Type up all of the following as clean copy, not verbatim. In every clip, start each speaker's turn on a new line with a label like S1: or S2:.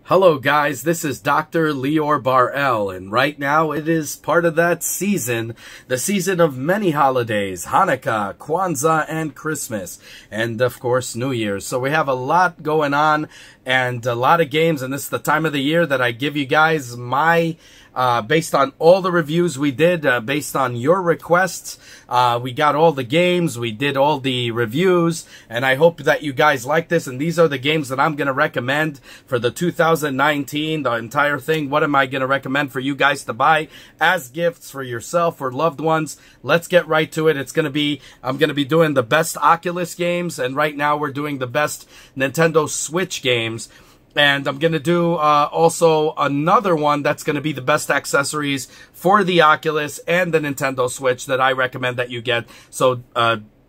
S1: Hello guys, this is Dr. Lior Bar-El, and right now it is part of that season, the season of many holidays, Hanukkah, Kwanzaa, and Christmas, and of course New Year's. So we have a lot going on and a lot of games, and this is the time of the year that I give you guys my based on all the reviews we did, based on your requests. We got all the games, we did all the reviews, and I hope that you guys like this. And these are the games that I'm going to recommend for the 2019, the entire thing. What am I going to recommend for you guys to buy as gifts for yourself or loved ones? Let's get right to it. I'm going to be doing the best Oculus games, and right now we're doing the best Nintendo Switch games. And I'm going to do also another one that's going to be the best accessories for the Oculus and the Nintendo Switch that I recommend that you get. So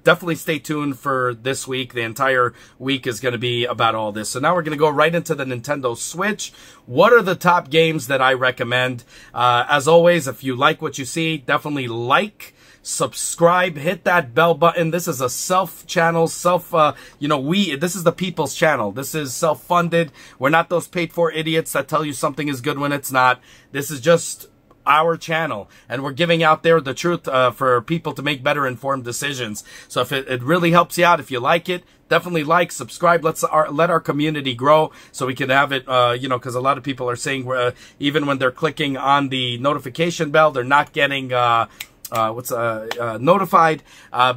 S1: definitely stay tuned for this week. The entire week is going to be about all this. So now we're going to go right into the Nintendo Switch. What are the top games that I recommend? As always, if you like what you see, definitely like, subscribe, hit that bell button. This is a self-channel, this is the people's channel. This is self-funded. We're not those paid-for idiots that tell you something is good when it's not. This is just our channel, and we're giving out there the truth for people to make better informed decisions. So if it really helps you out, if you like it, definitely like, subscribe. Let our community grow so we can have it, because a lot of people are saying even when they're clicking on the notification bell, they're not getting notified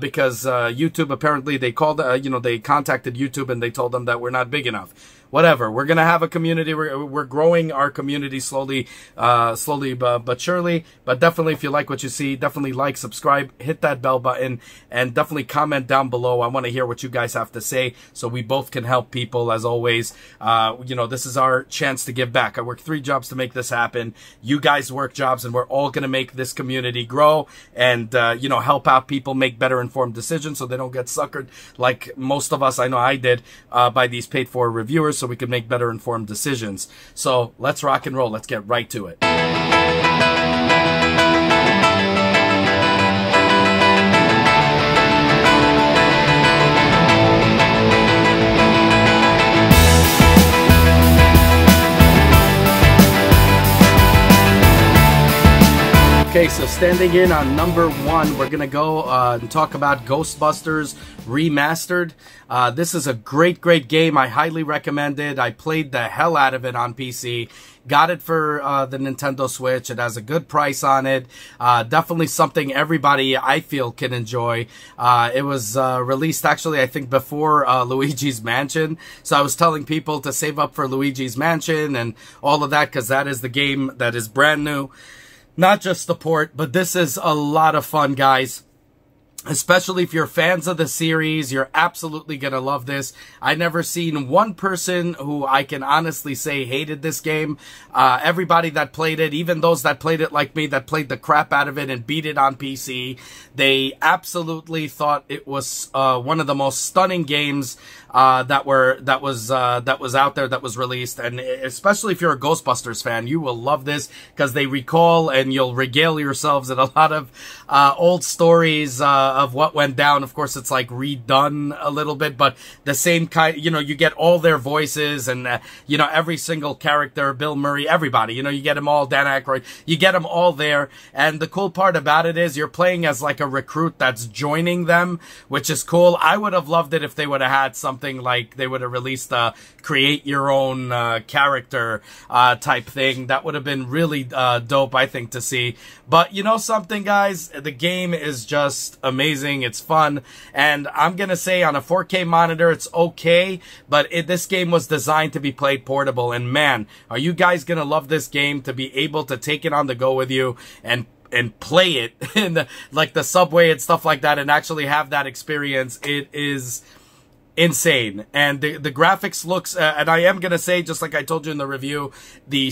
S1: because YouTube, apparently they called, they contacted YouTube and they told them that we're not big enough. Whatever. We're going to have a community. We're growing our community slowly but surely. But definitely, if you like what you see, definitely like, subscribe, hit that bell button, and definitely comment down below. I want to hear what you guys have to say so we both can help people, as always. This is our chance to give back. I work 3 jobs to make this happen. You guys work jobs, and we're all going to make this community grow and, help out people make better informed decisions so they don't get suckered like most of us, I know I did, by these paid-for reviewers, so we can make better informed decisions. So let's rock and roll. Let's get right to it. Okay, so standing in on number 1, we're going to go and talk about Ghostbusters Remastered. This is a great game. I highly recommend it. I played the hell out of it on PC. Got it for the Nintendo Switch. It has a good price on it. Definitely something everybody, I feel, can enjoy. It was released, actually, I think before Luigi's Mansion. So I was telling people to save up for Luigi's Mansion and all of that, because that is the game that is brand new. Not just the port, but this is a lot of fun, guys. Especially if you're fans of the series, you're absolutely going to love this. I never seen one person who I can honestly say hated this game. Everybody that played it, even those that played it like me, that played the crap out of it and beat it on PC, they absolutely thought it was one of the most stunning games that was out there, that was released. And especially if you're a Ghostbusters fan, you will love this, because they recall and you'll regale yourselves at a lot of old stories of what went down. Of course, it's like redone a little bit, but the same kind, you get all their voices and, every single character, Bill Murray, everybody, you get them all, Dan Aykroyd, you get them all there. And the cool part about it is you're playing as like a recruit that's joining them, which is cool. I would have loved it if they would have had something like they would have released a create your own character type thing. That would have been really dope, I think, to see. But you know something, guys? The game is just amazing. It's fun. And I'm going to say on a 4K monitor, it's okay. But this game was designed to be played portable. And man, are you guys going to love this game, to be able to take it on the go with you and play it in like the subway and stuff like that, and actually have that experience. It is insane. And the graphics looks, and I am gonna say, just like I told you in the review, the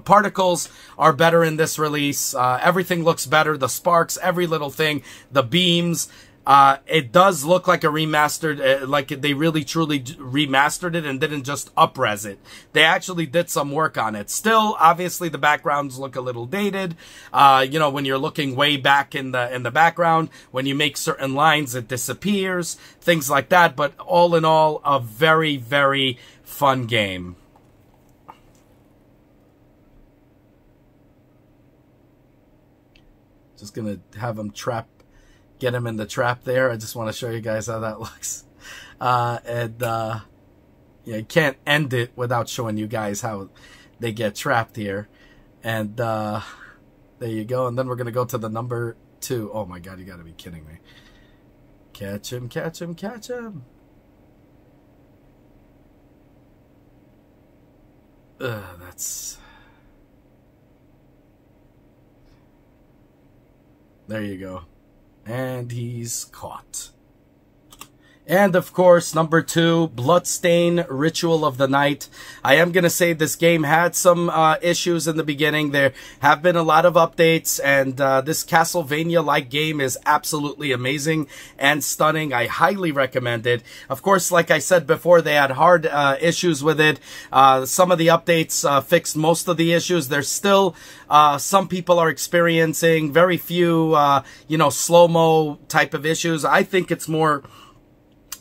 S1: particles are better in this release. Everything looks better. The sparks, every little thing, the beams, It does look like a remastered, like they really truly remastered it and didn't just up-res it. They actually did some work on it. Still, obviously, the backgrounds look a little dated. You know, when you're looking way back in the background, when you make certain lines, it disappears, things like that. But all in all, a very, very fun game. Just gonna have them get him in the trap there. I just want to show you guys how that looks. Yeah, you can't end it without showing you guys how they get trapped here. And there you go. And then we're gonna go to the number 2. Oh my god, you gotta be kidding me. Catch him, catch him, catch him. That's... There you go. And he's caught. And, of course, number 2, Bloodstained Ritual of the Night. I am going to say this game had some issues in the beginning. There have been a lot of updates, and this Castlevania-like game is absolutely amazing and stunning. I highly recommend it. Of course, like I said before, they had hard issues with it. Some of the updates fixed most of the issues. There's still some people are experiencing very few, you know, slow-mo type of issues. I think it's more...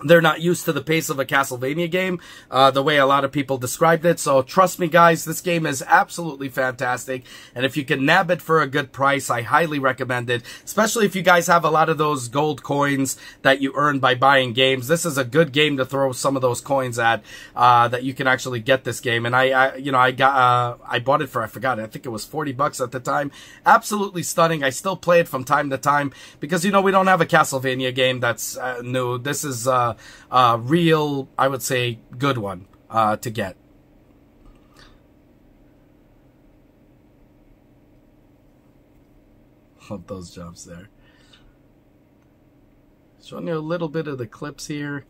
S1: They're not used to the pace of a Castlevania game, the way a lot of people described it. So trust me, guys, this game is absolutely fantastic. And if you can nab it for a good price, I highly recommend it. Especially if you guys have a lot of those gold coins that you earn by buying games. This is a good game to throw some of those coins at, that you can actually get this game. And I bought it for, I forgot, I think it was 40 bucks at the time. Absolutely stunning. I still play it from time to time because, you know, we don't have a Castlevania game that's new. This is real, I would say, good one to get. Love those jumps there. Showing you a little bit of the clips here.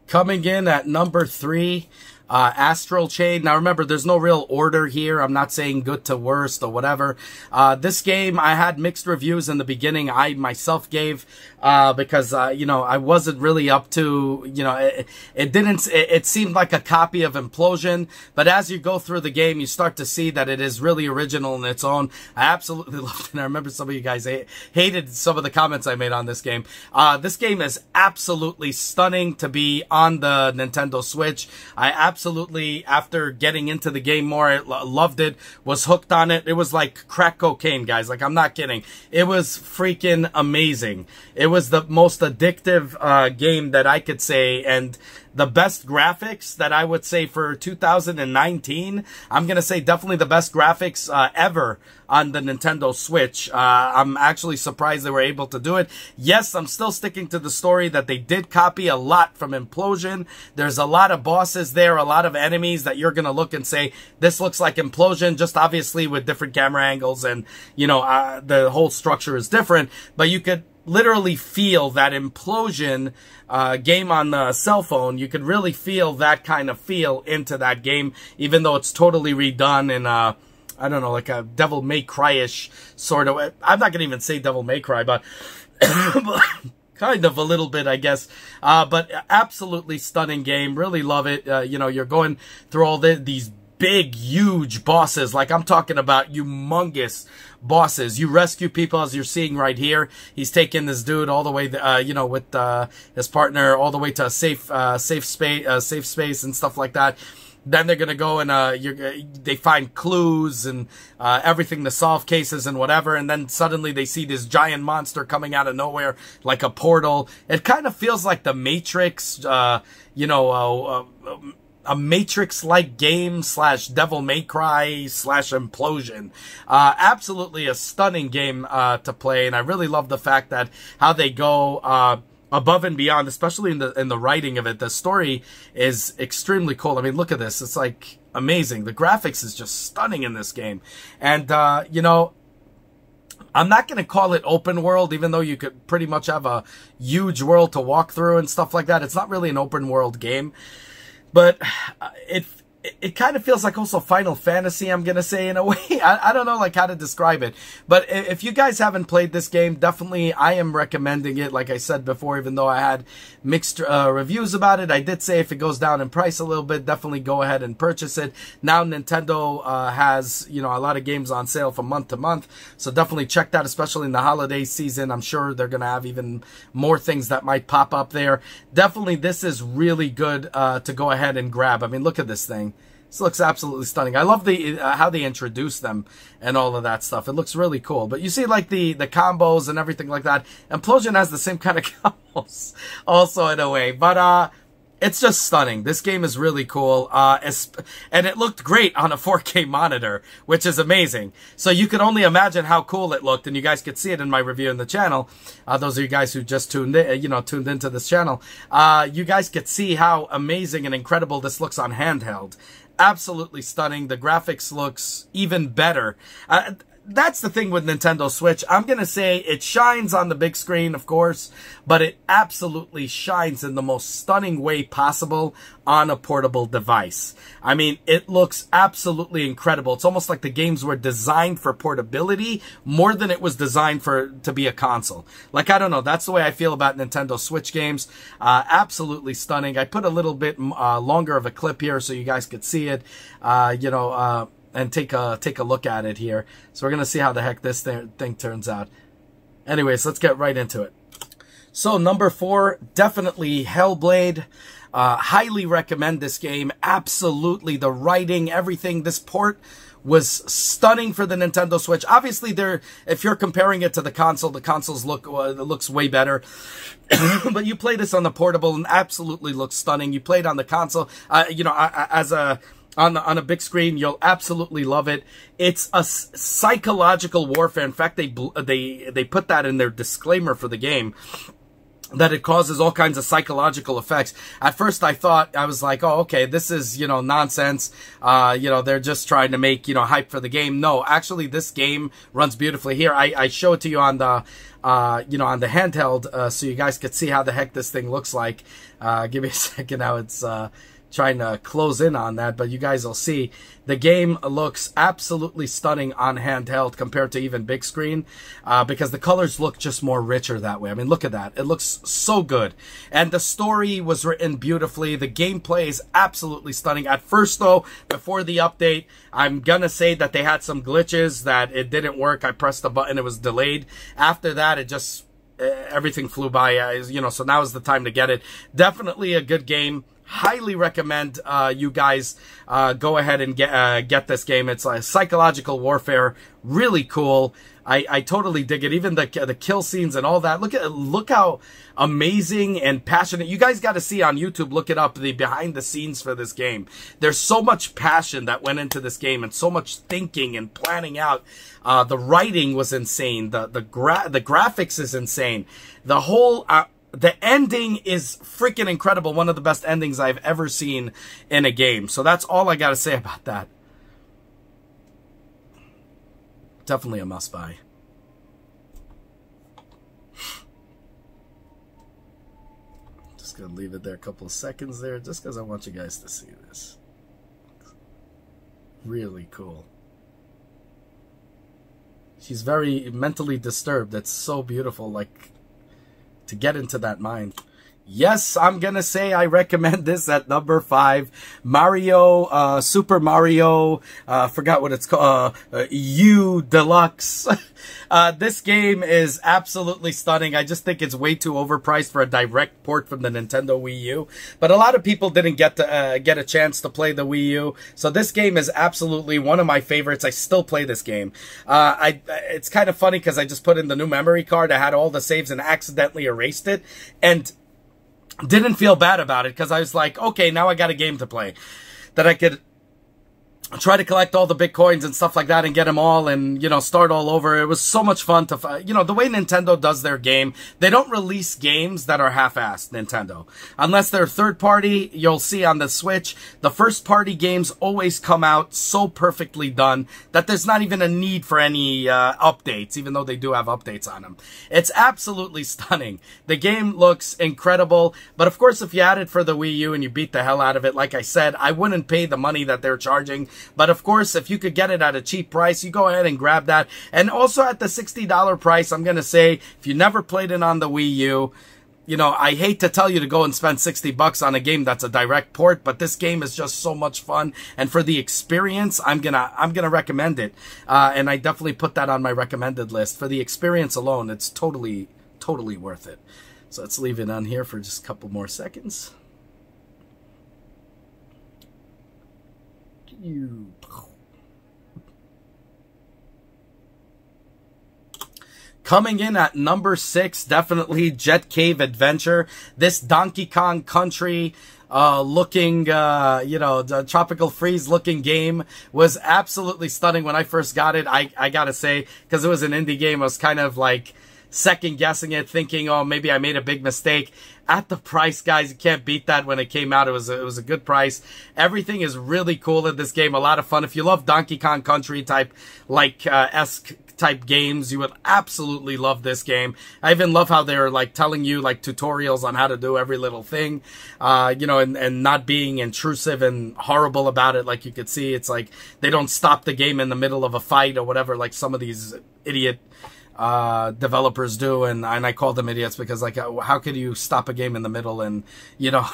S1: Coming in at number 3, Astral Chain. Now remember, there's no real order here. I'm not saying good to worst or whatever. This game, I had mixed reviews in the beginning. I myself gave, because, you know, I wasn't really up to, you know, it seemed like a copy of Implosion. But as you go through the game, you start to see that it is really original in its own. I absolutely loved it. And I remember some of you guys hated some of the comments I made on this game. This game is absolutely stunning to be on the Nintendo Switch. I absolutely, after getting into the game more, I loved it, was hooked on it. It was like crack cocaine, guys. Like, I'm not kidding. It was freaking amazing. It was the most addictive game that I could say, and the best graphics that I would say for 2019. I'm going to say definitely the best graphics ever on the Nintendo Switch. I'm actually surprised they were able to do it. Yes, I'm still sticking to the story that they did copy a lot from Implosion. There's a lot of bosses there, a lot of enemies that you're going to look and say, this looks like Implosion, just obviously with different camera angles, and, you know, the whole structure is different, but you could literally feel that Implosion game on the cell phone. You could really feel that kind of feel into that game, even though it's totally redone in I don't know, like a Devil May Cry-ish sort of. I'm not going to even say Devil May Cry, but kind of a little bit, I guess. But absolutely stunning game. Really love it. You know, you're going through all these big, huge bosses. Like, I'm talking about humongous bosses. You rescue people, as you're seeing right here. He's taking this dude all the way, you know, with his partner, all the way to a safe space and stuff like that. Then they're gonna go and they find clues and everything to solve cases and whatever. And then suddenly they see this giant monster coming out of nowhere, like a portal. It kind of feels like the Matrix, you know, a Matrix-like game / Devil May Cry / Implosion. Absolutely a stunning game to play, and I really love the fact that how they go above and beyond, especially in the writing of it. The story is extremely cool. I mean, look at this. It's like amazing. The graphics is just stunning in this game. And, you know, I'm not going to call it open world, even though you could pretty much have a huge world to walk through and stuff like that. It's not really an open world game. But it kind of feels like also Final Fantasy, I'm going to say, in a way. I don't know like how to describe it. But if you guys haven't played this game, definitely I am recommending it. Like I said before, even though I had mixed reviews about it, I did say if it goes down in price a little bit, definitely go ahead and purchase it. Now Nintendo has, you know, a lot of games on sale from month to month. So definitely check that, especially in the holiday season. I'm sure they're going to have even more things that might pop up there. Definitely this is really good to go ahead and grab. I mean, look at this thing. This looks absolutely stunning. I love the how they introduce them and all of that stuff. It looks really cool. But you see like the combos and everything like that. Implosion has the same kind of combos also in a way. But it's just stunning. This game is really cool. And it looked great on a 4K monitor, which is amazing. So you could only imagine how cool it looked, and you guys could see it in my review in the channel. Those of you guys who just tuned in, tuned into this channel, you guys could see how amazing and incredible this looks on handheld. Absolutely stunning. The graphics looks even better. That's the thing with Nintendo Switch. I'm going to say it shines on the big screen, of course, but it absolutely shines in the most stunning way possible on a portable device. I mean, it looks absolutely incredible. It's almost like the games were designed for portability more than it was designed to be a console. Like, I don't know. That's the way I feel about Nintendo Switch games. Absolutely stunning. I put a little bit longer of a clip here so you guys could see it. And take a look at it here. So we're going to see how the heck this thing turns out. Anyways, let's get right into it. So number 4, definitely Hellblade. Highly recommend this game. Absolutely. The writing, everything. This port was stunning for the Nintendo Switch. Obviously, if you're comparing it to the consoles looks way better. But you play this on the portable and absolutely looks stunning. You played on the console, on a big screen, you'll absolutely love it. It's a psychological warfare. In fact, they put that in their disclaimer for the game, that it causes all kinds of psychological effects. At first, I was like, oh, okay, this is, nonsense. They're just trying to make, hype for the game. No, actually, this game runs beautifully. Here, I show it to you on the, on the handheld, so you guys could see how the heck this thing looks like. Give me a second now. It's, trying to close in on that, but you guys will see the game looks absolutely stunning on handheld compared to even big screen, because the colors look just more richer that way. I mean, look at that. It looks so good. And the story was written beautifully. The gameplay is absolutely stunning. At first, though, before the update, I'm gonna say that they had some glitches, that it didn't work. I pressed the button, it was delayed. After that, it just, everything flew by, so now is the time to get it. Definitely a good game. Highly recommend you guys go ahead and get this game. It's a psychological warfare, really cool. I totally dig it. Even the kill scenes and all that. Look how amazing and passionate. You guys got to see on YouTube. Look it up. The behind the scenes for this game. There's so much passion that went into this game, and so much thinking and planning out. The writing was insane. The graphics is insane. The whole. The ending is freaking incredible. One of the best endings I've ever seen in a game. So that's all I got to say about that. Definitely a must-buy. Just going to leave it there a couple of seconds there, just because I want you guys to see this. Really cool. She's very mentally disturbed. It's so beautiful, like, to get into that mind. Yes, I'm gonna say I recommend this at number 5. Mario, Super Mario, forgot what it's called, Deluxe. This game is absolutely stunning. I just think it's way too overpriced for a direct port from the Nintendo Wii U. But a lot of people didn't get a chance to play the Wii U. So this game is absolutely one of my favorites. I still play this game. It's kind of funny because I just put in the new memory card. I had all the saves and accidentally erased it. And didn't feel bad about it because I was like, okay, now I got a game to play that I could try to collect all the Bitcoins and stuff like that and get them all and, you know, start all over. It was so much fun to, you know, the way Nintendo does their game, they don't release games that are half-assed, Nintendo. Unless they're third-party, you'll see on the Switch, the first-party games always come out so perfectly done that there's not even a need for any updates, even though they do have updates on them. It's absolutely stunning. The game looks incredible, but of course, if you had it for the Wii U and you beat the hell out of it, like I said, I wouldn't pay the money that they're charging. But of course, if you could get it at a cheap price, you go ahead and grab that. And also at the $60 price, I'm going to say, if you never played it on the Wii U, you know, I hate to tell you to go and spend 60 bucks on a game that's a direct port, but this game is just so much fun. And for the experience, I'm gonna recommend it. And I definitely put that on my recommended list. For the experience alone, it's totally worth it. So let's leave it on here for just a couple more seconds. Coming in at number 6, definitely Jet Cave Adventure. This Donkey Kong Country looking, you know, the tropical freeze looking game was absolutely stunning when I first got it. I gotta say, because it was an indie game, I was kind of like second guessing it, thinking, oh, maybe I made a big mistake. At the price, guys, you can't beat that. When it came out, it was a good price. Everything is really cool in this game. A lot of fun. If you love Donkey Kong Country type, like, esque type games, you would absolutely love this game. I even love how they're like telling you like tutorials on how to do every little thing, you know, and not being intrusive and horrible about it. Like you could see, it's like they don't stop the game in the middle of a fight or whatever, like some of these idiot developers do, and I call them idiots because, like, how could you stop a game in the middle and, you know,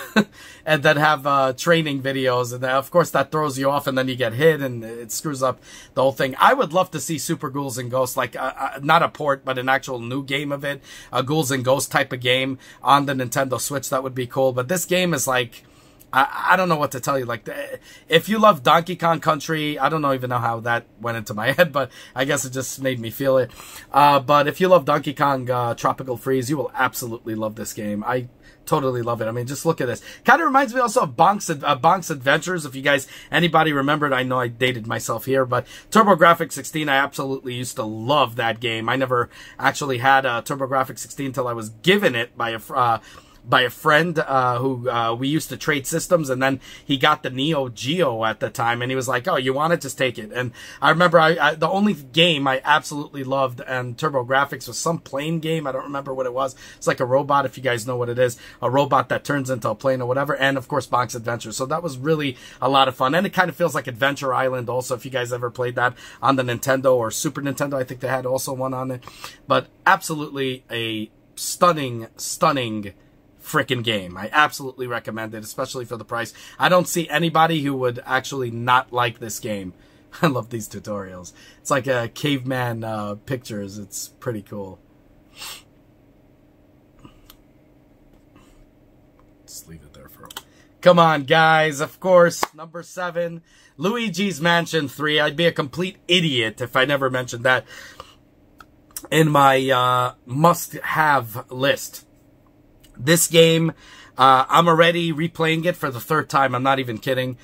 S1: and then have training videos, and of course that throws you off, and then you get hit, and it screws up the whole thing. I would love to see Super Ghouls and Ghosts, like, not a port, but an actual new game of it, a Ghouls and Ghosts type of game on the Nintendo Switch. That would be cool, but this game is like, I don't know what to tell you. Like, if you love Donkey Kong Country, I don't even know how that went into my head, but I guess it just made me feel it. But if you love Donkey Kong Tropical Freeze, you will absolutely love this game. I totally love it. I mean, just look at this. Kind of reminds me also of Bonk's Adventures. If you guys, anybody remembered, I know I dated myself here, but TurboGrafx 16, I absolutely used to love that game. I never actually had a TurboGrafx 16 until I was given it by a friend who we used to trade systems, and then he got the Neo Geo at the time, and he was like, oh, you want it? Just take it. And I remember the only game I absolutely loved and TurboGrafx was some plane game. I don't remember what it was. It's like a robot, if you guys know what it is. A robot that turns into a plane or whatever. And, of course, Bonk's Adventure. So that was really a lot of fun. And it kind of feels like Adventure Island also, if you guys ever played that on the Nintendo or Super Nintendo. I think they had also one on it. But absolutely a stunning frickin' game. I absolutely recommend it, especially for the price. I don't see anybody who would actually not like this game. I love these tutorials. It's like a caveman pictures. It's pretty cool. Just leave it there for a while. Come on, guys. Of course, number 7, Luigi's Mansion 3. I'd be a complete idiot if I never mentioned that in my must-have list. This game, I'm already replaying it for the 3rd time. I'm not even kidding.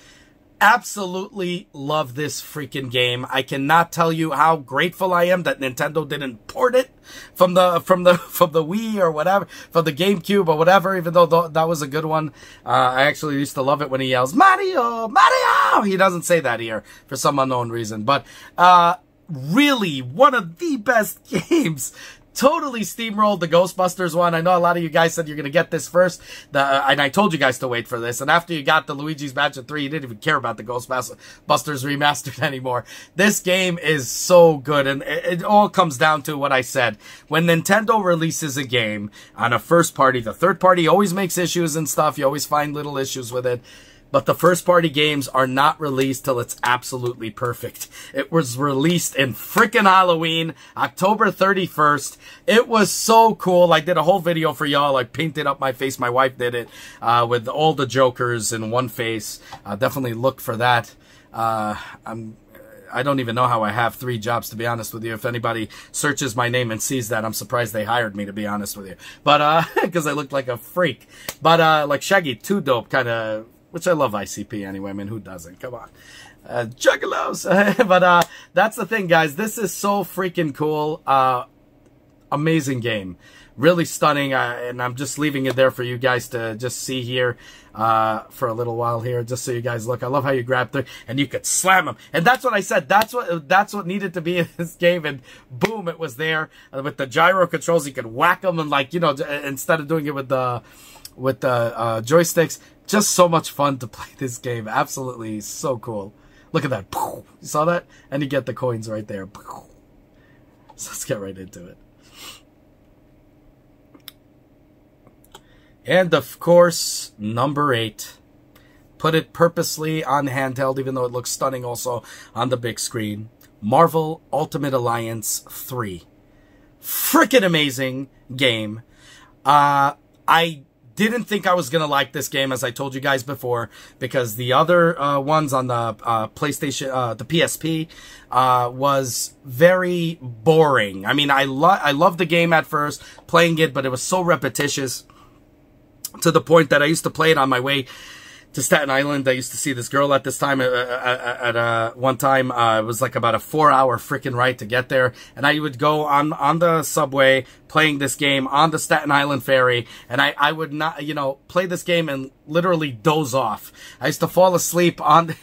S1: Absolutely love this freaking game. I cannot tell you how grateful I am that Nintendo didn't port it from the Wii or whatever, from the GameCube or whatever, even though that was a good one. I actually used to love it when he yells, Mario, Mario! He doesn't say that here for some unknown reason, but really one of the best games. Totally steamrolled the Ghostbusters one. I know a lot of you guys said you're going to get this first. And I told you guys to wait for this. And after you got the Luigi's Mansion 3, you didn't even care about the Ghostbusters Remastered anymore. This game is so good. And it all comes down to what I said. When Nintendo releases a game on a first party, the third party always makes issues and stuff. You always find little issues with it. But the first-party games are not released till it's absolutely perfect. It was released in frickin' Halloween, October 31st. It was so cool. I did a whole video for y'all. I painted up my face. My wife did it with all the Jokers in one face. Definitely look for that. I don't even know how I have 3 jobs, to be honest with you. If anybody searches my name and sees that, I'm surprised they hired me, to be honest with you. But, because I looked like a freak. But, like Shaggy 2 Dope kind of which I love ICP anyway. I mean, who doesn't? Come on. Juggalos. But that's the thing, guys. This is so freaking cool. Amazing game. Really stunning. And I'm just leaving it there for you guys to just see here for a little while here, just so you guys look. I love how you grab through and you could slam them. And that's what I said. That's what needed to be in this game. And boom, it was there. With the gyro controls, you could whack them and, like, you know, instead of doing it with the joysticks. Just so much fun to play this game. Absolutely so cool. Look at that. You saw that? And you get the coins right there. So let's get right into it. And, of course, number 8. Put it purposely on handheld, even though it looks stunning also on the big screen. Marvel Ultimate Alliance 3. Freaking amazing game. I didn't think I was going to like this game, as I told you guys before, because the other ones on the PlayStation, the PSP, was very boring. I mean, I loved the game at first, playing it, but it was so repetitious, to the point that I used to play it on my way to Staten Island. I used to see this girl at this time at one time. It was like about a 4-hour freaking ride to get there. And I would go on the subway playing this game on the Staten Island ferry. And I would not, you know, play this game and literally doze off. I used to fall asleep on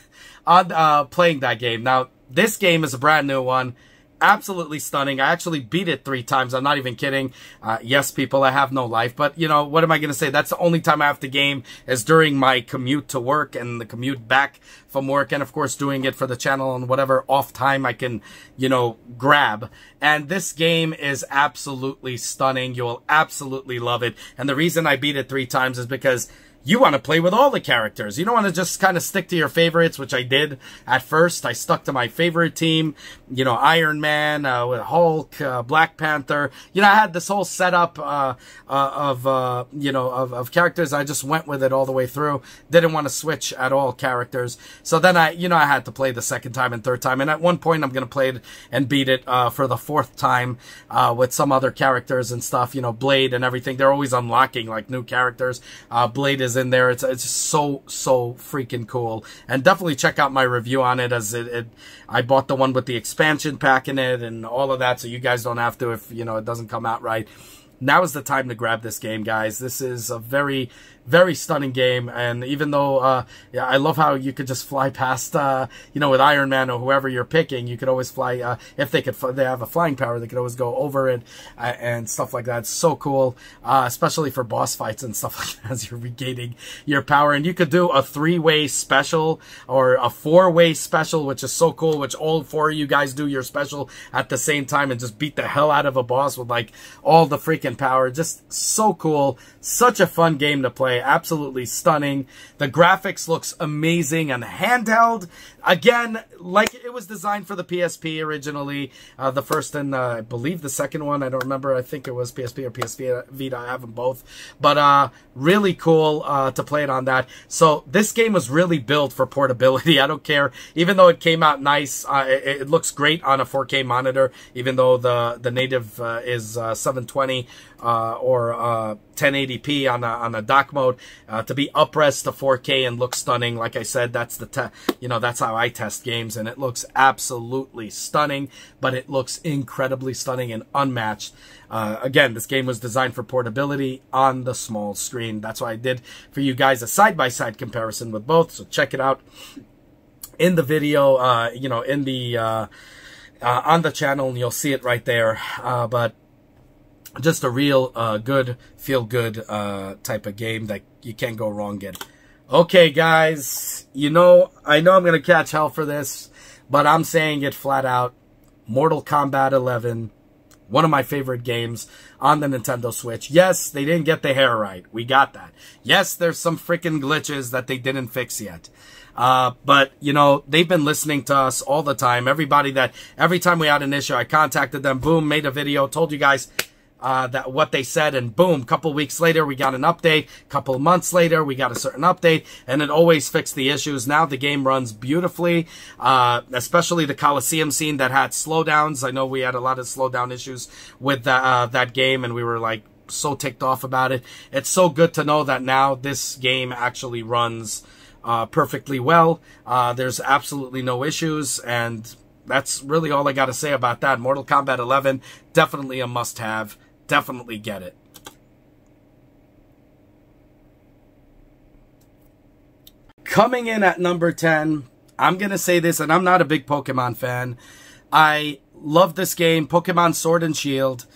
S1: playing that game. Now, this game is a brand new one. Absolutely stunning. I actually beat it 3 times. I'm not even kidding. Yes, people, I have no life. But, you know, what am I going to say? That's the only time I have the game is during my commute to work and the commute back from work. And, of course, doing it for the channel and whatever off time I can, you know, grab. And this game is absolutely stunning. You'll absolutely love it. And the reason I beat it 3 times is because you want to play with all the characters. You don't want to just kind of stick to your favorites, which I did at first. I stuck to my favorite team, you know, Iron Man, with Hulk, Black Panther. You know, I had this whole setup of characters. I just went with it all the way through. Didn't want to switch at all characters. So then I had to play the second time and third time. And at one point, I'm going to play it and beat it for the 4th time with some other characters and stuff. You know, Blade and everything. They're always unlocking, like, new characters. Blade is in there. It's so freaking cool. And definitely check out my review on it, as I bought the one with the expansion pack in it and all of that, so you guys don't have to if, you know, it doesn't come out right. Now is the time to grab this game, guys. This is a very, very stunning game. And even though, yeah, I love how you could just fly past, you know, with Iron Man or whoever you're picking, you could always fly, if they have a flying power, they could always go over it, and stuff like that. It's so cool, especially for boss fights and stuff like that, as you're regaining your power. And you could do a 3-way special or a 4-way special, which is so cool, which all 4 of you guys do your special at the same time and just beat the hell out of a boss with, like, all the freaking power. Just so cool. Such a fun game to play. Absolutely stunning. The graphics looks amazing and handheld. Again, like it was designed for the PSP originally. The first and I believe the second one. I don't remember. I think it was PSP or PSP Vita. I have them both. But really cool to play it on that. So this game was really built for portability. I don't care. Even though it came out nice, it looks great on a 4K monitor. Even though the native is 720 or 1080p on a dock mode, to be up-res to 4K and look stunning. Like I said, that's that's how I test games, and it looks absolutely stunning, but it looks incredibly stunning and unmatched. Again, this game was designed for portability on the small screen. That's why I did for you guys a side-by-side comparison with both, so check it out in the video, in the on the channel, and you'll see it right there. But just a real good, feel-good type of game that you can't go wrong in. Okay, guys, I know I'm going to catch hell for this, but I'm saying it flat out. Mortal Kombat 11, one of my favorite games on the Nintendo Switch. Yes, they didn't get the hair right. We got that. Yes, there's some freaking glitches that they didn't fix yet. But, they've been listening to us all the time. Every time we had an issue, I contacted them, boom, made a video, told you guys that what they said, and boom, couple weeks later we got an update, couple months later we got a certain update, and it always fixed the issues. Now the game runs beautifully, especially the Coliseum scene that had slowdowns. I know we had a lot of slowdown issues with that game, and we were like so ticked off about it. It's so good to know that now this game actually runs perfectly well. There's absolutely no issues, and that's really all I got to say about that. Mortal Kombat 11, definitely a must-have. Definitely get it. Coming in at number 10, I'm going to say this, and I'm not a big Pokemon fan. I love this game, Pokemon Sword and Shield.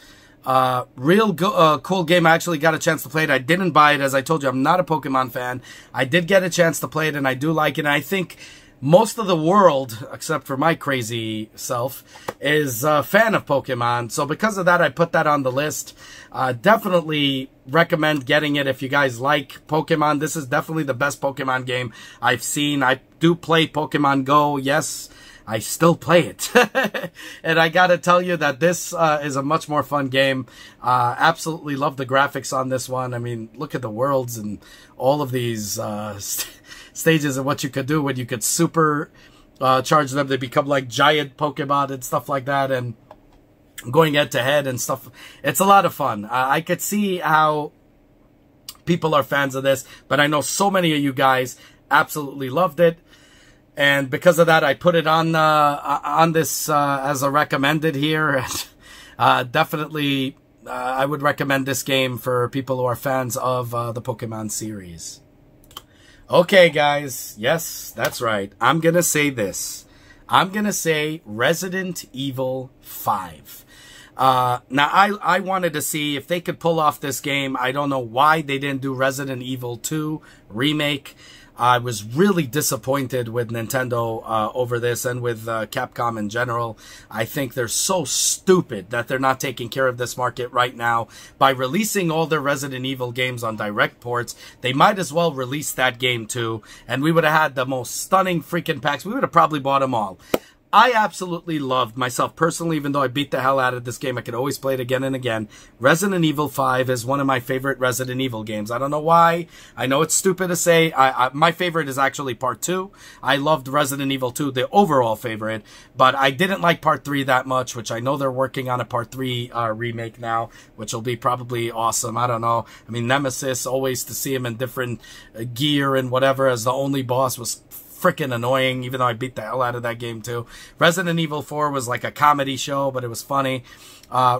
S1: Cool game. I actually got a chance to play it. I didn't buy it. As I told you, I'm not a Pokemon fan. I did get a chance to play it, and I do like it. And I think most of the world, except for my crazy self, is a fan of Pokemon. So because of that, I put that on the list. Definitely recommend getting it if you guys like Pokemon. This is definitely the best Pokemon game I've seen. I do play Pokemon Go. Yes, I still play it. And I gotta tell you that this is a much more fun game. Absolutely love the graphics on this one. I mean, look at the worlds and all of these stages and what you could do when you could super charge them. They become like giant Pokemon and stuff like that, and going head to head and stuff. It's a lot of fun. I could see how people are fans of this, but I know so many of you guys absolutely loved it. And because of that, I put it on this as a recommended here. Definitely, I would recommend this game for people who are fans of the Pokemon series. Okay, guys. Yes, that's right. I'm going to say this. I'm going to say Resident Evil 5. Now, I wanted to see if they could pull off this game. I don't know why they didn't do Resident Evil 2 Remake. I was really disappointed with Nintendo over this, and with Capcom in general. I think they're so stupid that they're not taking care of this market right now. By releasing all their Resident Evil games on direct ports, they might as well release that game too, and we would have had the most stunning freaking packs. We would have probably bought them all. I absolutely loved, myself personally, even though I beat the hell out of this game, I could always play it again and again. Resident Evil 5 is one of my favorite Resident Evil games. I don't know why. I know it's stupid to say. My favorite is actually Part 2. I loved Resident Evil 2, the overall favorite, but I didn't like Part 3 that much, which I know they're working on a Part 3 remake now, which will be probably awesome. I don't know. I mean, Nemesis, always to see him in different gear and whatever as the only boss was freaking annoying, even though I beat the hell out of that game too. Resident Evil 4 was like a comedy show, but it was funny.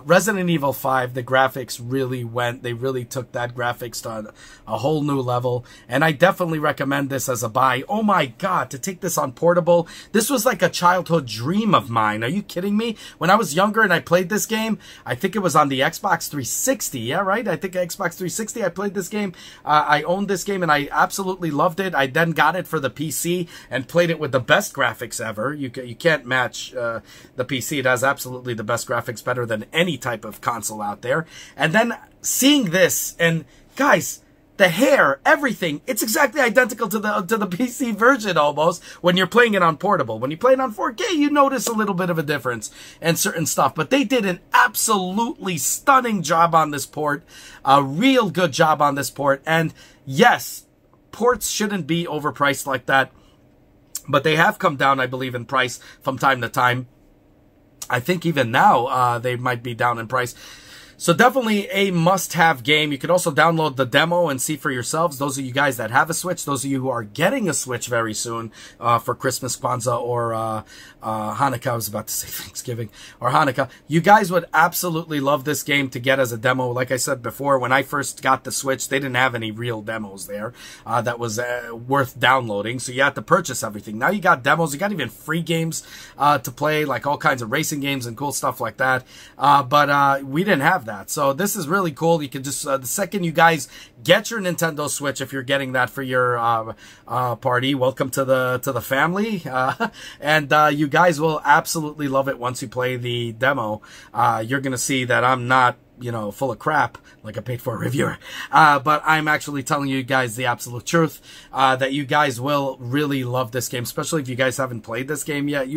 S1: Resident Evil 5, the graphics really they really took that graphics to a whole new level, and I definitely recommend this as a buy. Oh my god, to take this on portable, this was like a childhood dream of mine. Are you kidding me? When I was younger and I played this game, I think it was on the Xbox 360, yeah, right? I think Xbox 360, I played this game. I owned this game, and I absolutely loved it. I then got it for the PC and played it with the best graphics ever. You can't match the PC. It has absolutely the best graphics, better than any type of console out there. And then seeing this, and guys, the hair, everything, it's exactly identical to the PC version almost when you're playing it on portable. When you play it on 4K, you notice a little bit of a difference and certain stuff. But they did an absolutely stunning job on this port, a real good job on this port. And yes, ports shouldn't be overpriced like that, but they have come down, I believe, in price from time to time. I think even now they might be down in price. So definitely a must-have game. You could also download the demo and see for yourselves. Those of you guys that have a Switch, those of you who are getting a Switch very soon for Christmas, Kwanzaa, or Hanukkah. I was about to say Thanksgiving or Hanukkah. You guys would absolutely love this game to get as a demo. Like I said before, when I first got the Switch, they didn't have any real demos there that was worth downloading. So you had to purchase everything. Now you got demos. You got even free games to play, like all kinds of racing games and cool stuff like that. But we didn't have that. So this is really cool. You can just, the second you guys get your Nintendo Switch, if you're getting that for your party, welcome to the family. And you guys will absolutely love it once you play the demo. You're going to see that I'm not, you know, full of crap like a paid for reviewer. But I'm actually telling you guys the absolute truth, that you guys will really love this game, especially if you guys haven't played this game yet.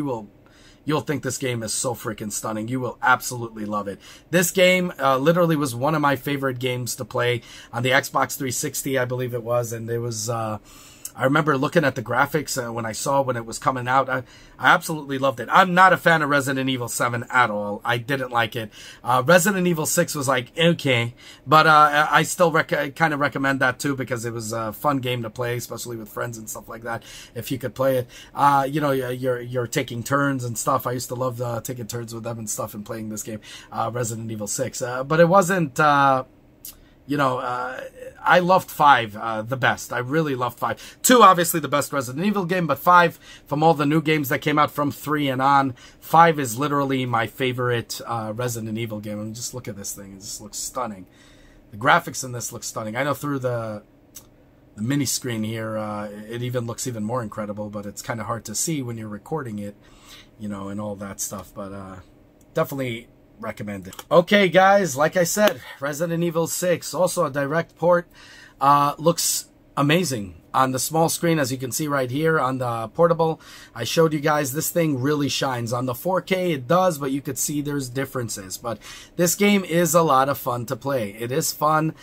S1: You'll think this game is so freaking stunning. You will absolutely love it. This game literally was one of my favorite games to play on the Xbox 360, I believe it was, and it was I remember looking at the graphics when I saw when it was coming out. I absolutely loved it. I'm not a fan of Resident Evil 7 at all. I didn't like it. Resident Evil 6 was like, okay. But I still kind of recommend that too, because it was a fun game to play, especially with friends and stuff like that, if you could play it. You know, you're taking turns and stuff. I used to love taking turns with them and stuff and playing this game, Resident Evil 6. But it wasn't... you know, I loved 5 the best. I really loved 5. 2, obviously, the best Resident Evil game, but 5, from all the new games that came out from 3 and on, 5 is literally my favorite Resident Evil game. I mean, just look at this thing. It just looks stunning. The graphics in this look stunning. I know through the mini screen here, it even looks even more incredible, but it's kind of hard to see when you're recording it, you know, and all that stuff. But definitely... recommend it. Okay, guys, like I said, Resident Evil 6, also a direct port, looks amazing on the small screen, as you can see right here on the portable. I showed you guys, this thing really shines. On the 4K, it does, but you could see there's differences. But this game is a lot of fun to play. It is fun.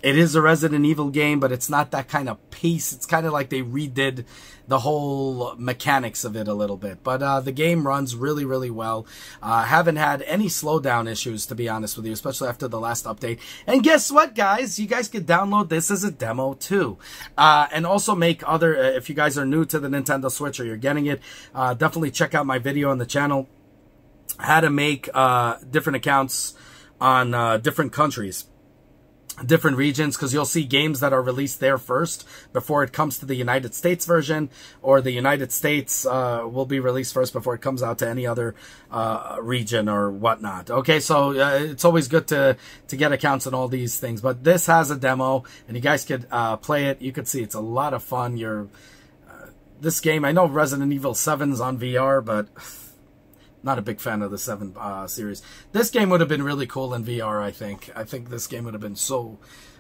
S1: It is a Resident Evil game, but it's not that kind of pace. It's kind of like they redid the whole mechanics of it a little bit. But the game runs really, really well. Haven't had any slowdown issues, to be honest with you, especially after the last update. And guess what, guys? You guys could download this as a demo, too. And also make other... if you guys are new to the Nintendo Switch or you're getting it, definitely check out my video on the channel. How to make different accounts on different countries. Different regions, because you'll see games that are released there first before it comes to the United States version, or the United States will be released first before it comes out to any other region or whatnot. Okay, so it's always good to get accounts on all these things, but this has a demo and you guys could play it. You could see it's a lot of fun. This game, I know Resident Evil 7's on VR, but not a big fan of the 7 series. This game would have been really cool in VR, I think. I think this game would have been so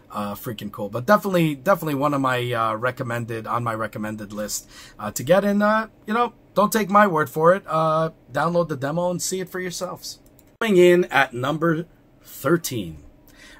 S1: freaking cool. But definitely one of my recommended list to get in. You know, don't take my word for it. Download the demo and see it for yourselves. Coming in at number 13,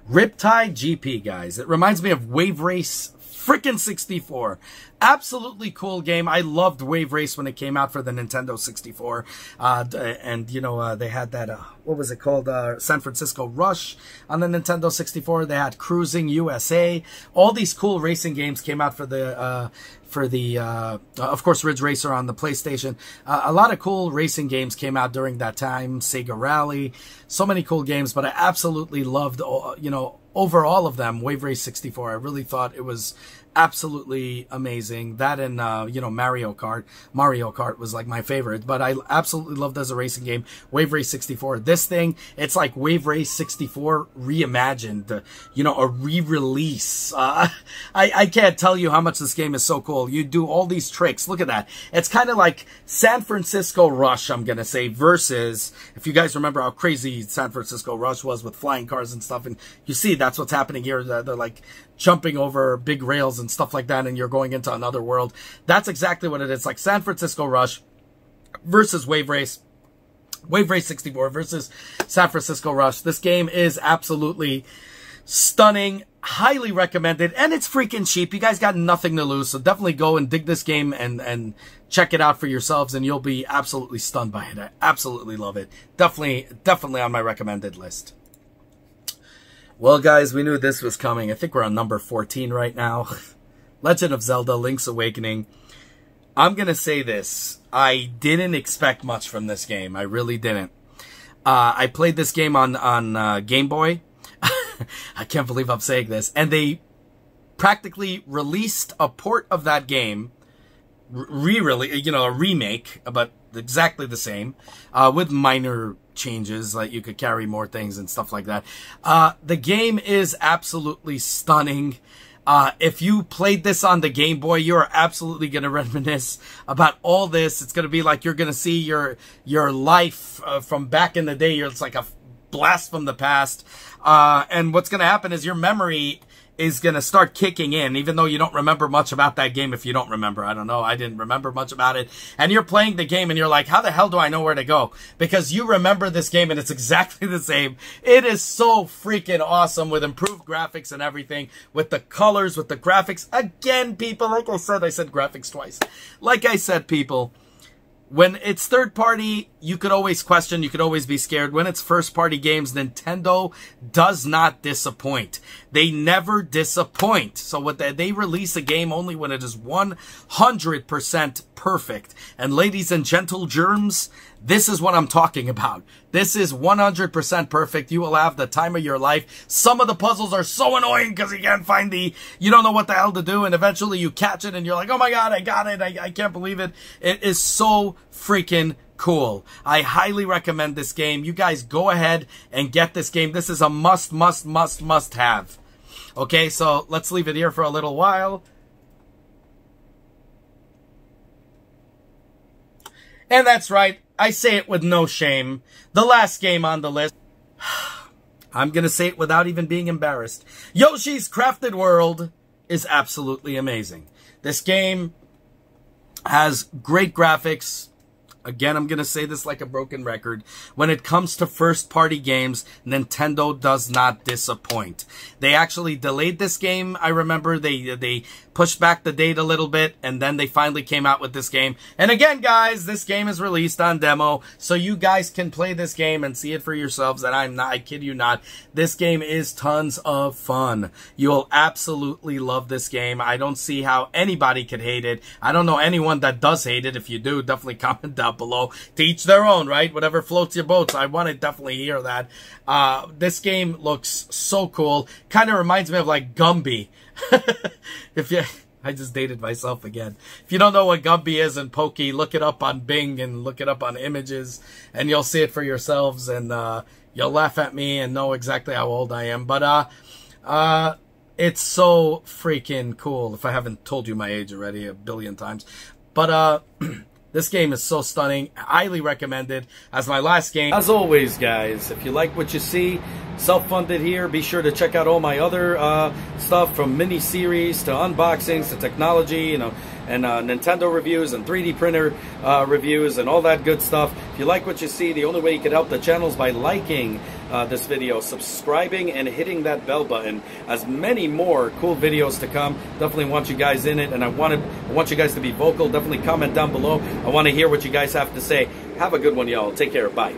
S1: Riptide GP, guys. It reminds me of Wave Race freaking 64. Absolutely cool game. I loved Wave Race when it came out for the Nintendo 64. And, you know, they had that, what was it called? San Francisco Rush on the Nintendo 64. They had Cruising USA. All these cool racing games came out for the, of course, Ridge Racer on the PlayStation. A lot of cool racing games came out during that time. Sega Rally. So many cool games, but I absolutely loved, you know, over all of them, Wave Race 64. I really thought it was absolutely amazing. That and, you know, Mario Kart. Mario Kart was like my favorite, but I absolutely loved as a racing game, Wave Race 64. This thing, it's like Wave Race 64 reimagined, you know, a re-release. I can't tell you how much this game is so cool. You do all these tricks. Look at that. It's kind of like San Francisco Rush, I'm going to say, versus, if you guys remember how crazy San Francisco Rush was with flying cars and stuff, and you see that's what's happening here. They're like jumping over big rails and stuff like that, and you're going into another world. That's exactly what it is. Like San Francisco Rush versus Wave Race. Wave Race 64 versus San Francisco Rush. This game is absolutely stunning. Highly recommended. And it's freaking cheap. You guys got nothing to lose. So definitely go and dig this game and check it out for yourselves, and you'll be absolutely stunned by it. I absolutely love it. Definitely on my recommended list. Well, guys, we knew this was coming. I think we're on number 14 right now. Legend of Zelda, Link's Awakening. I'm going to say this. I didn't expect much from this game. I really didn't. I played this game on Game Boy. I can't believe I'm saying this. And they practically released a port of that game. You know, a remake, but exactly the same. With minor changes, like you could carry more things and stuff like that. The game is absolutely stunning. If you played this on the Game Boy, you're absolutely going to reminisce about all this. It's going to be like you're going to see your life from back in the day. It's like a blast from the past. And what's going to happen is your memory is going to start kicking in, even though you don't remember much about that game. If you don't remember, I don't know, I didn't remember much about it. And you're playing the game and you're like, how the hell do I know where to go? Because you remember this game and it's exactly the same. It is so freaking awesome with improved graphics and everything, with the colors, with the graphics. Again, people, like I said graphics twice. Like I said, people, when it's third-party, you could always question, you could always be scared. When it's first-party games, Nintendo does not disappoint. They never disappoint. So what they release a game only when it is 100% perfect. And ladies and gentle germs, this is what I'm talking about. This is 100% perfect. You will have the time of your life. Some of the puzzles are so annoying because you can't find you don't know what the hell to do, and eventually you catch it and you're like, oh my god, I got it. I can't believe it. It is so freaking cool. I highly recommend this game. You guys go ahead and get this game. This is a must have. Okay, so let's leave it here for a little while. And that's right, I say it with no shame. The last game on the list. I'm going to say it without even being embarrassed. Yoshi's Crafted World is absolutely amazing. This game has great graphics. Again, I'm going to say this like a broken record. When it comes to first-party games, Nintendo does not disappoint. They actually delayed this game. I remember they pushed back the date a little bit, and then they finally came out with this game. And again, guys, this game is released on demo, so you guys can play this game and see it for yourselves. And I kid you not, this game is tons of fun. You'll absolutely love this game. I don't see how anybody could hate it. I don't know anyone that does hate it. If you do, definitely comment down below. To each their own, right? Whatever floats your boats. I want to definitely hear that. This game looks so cool. Kind of reminds me of like Gumby. I just dated myself again. If you don't know what Gumby is in Poke, look it up on Bing and look it up on images, and you'll see it for yourselves, and you'll laugh at me and know exactly how old I am. But it's so freaking cool. If I haven't told you my age already a billion times. But this game is so stunning. Highly recommended as my last game. As always, guys, if you like what you see, self-funded here, be sure to check out all my other stuff, from mini-series to unboxings to technology, you know, and Nintendo reviews and 3D printer reviews and all that good stuff. If you like what you see, the only way you can help the channel is by liking this video, subscribing, and hitting that bell button. As many more cool videos to come. Definitely want you guys in it, and I want you guys to be vocal. Definitely comment down below. I want to hear what you guys have to say. Have a good one, y'all. Take care. Bye.